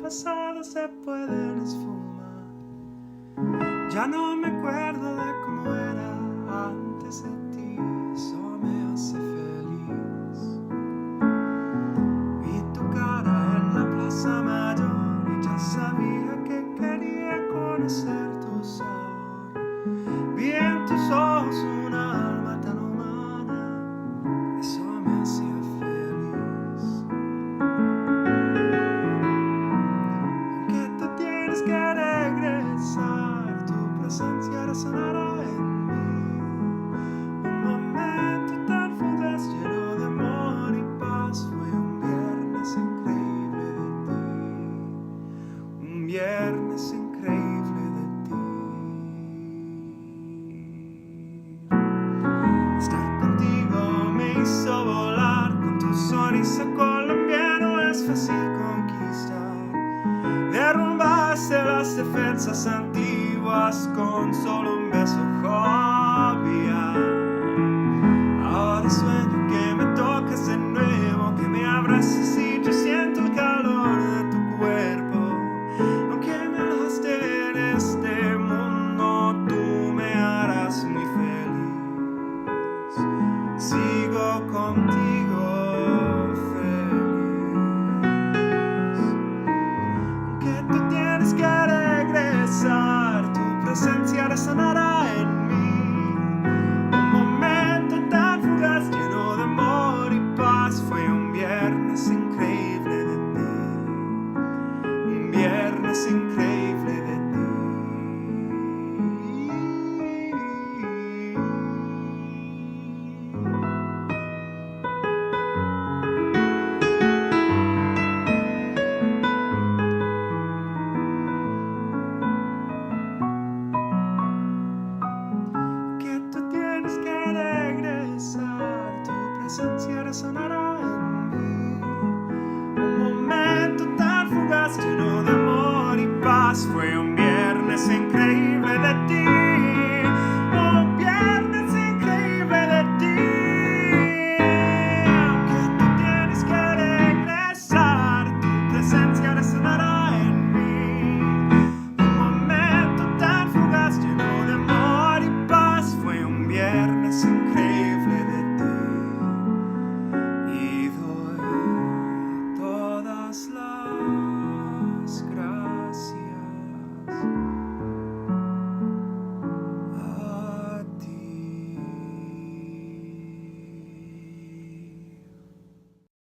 pasado se pueden esfumar. Ya no me acuerdo de cómo era antes de ti, eso me hace feliz. Vi tu cara en la plaza mayor y ya sabía que quería conocer tu sabor. Vi en tus ojos una alma tan humana, eso me hacía feliz. Aunque tú tienes que regresar, tu presencia resonará en mí. Un momento tan fugaz, lleno de amor y paz, fue un viernes increíble de ti. Un viernes increíble de ti. Estar contigo me hizo volar, con tu sonrisa colombiano es fácil conquistar. Derrumbaste las defensas antiguas con solo un beso jovial. Ahora sueño que me tocas de nuevo, que me abraces y yo siento el calor de tu cuerpo. Aunque me alejaste en este mundo, tú me harás muy feliz. Sigo contigo feliz. Aunque tú tienes que regresar, tu presencia resonará en mí. Un momento tan fugaz, lleno de amor y paz, fue un viernes increíble de ti. Un viernes increíble de ti. Que tú tienes que regresar, tu presencia resonará en mí. Un momento tan fugaz, lleno de amor y paz, fue un viernes increíble de ti.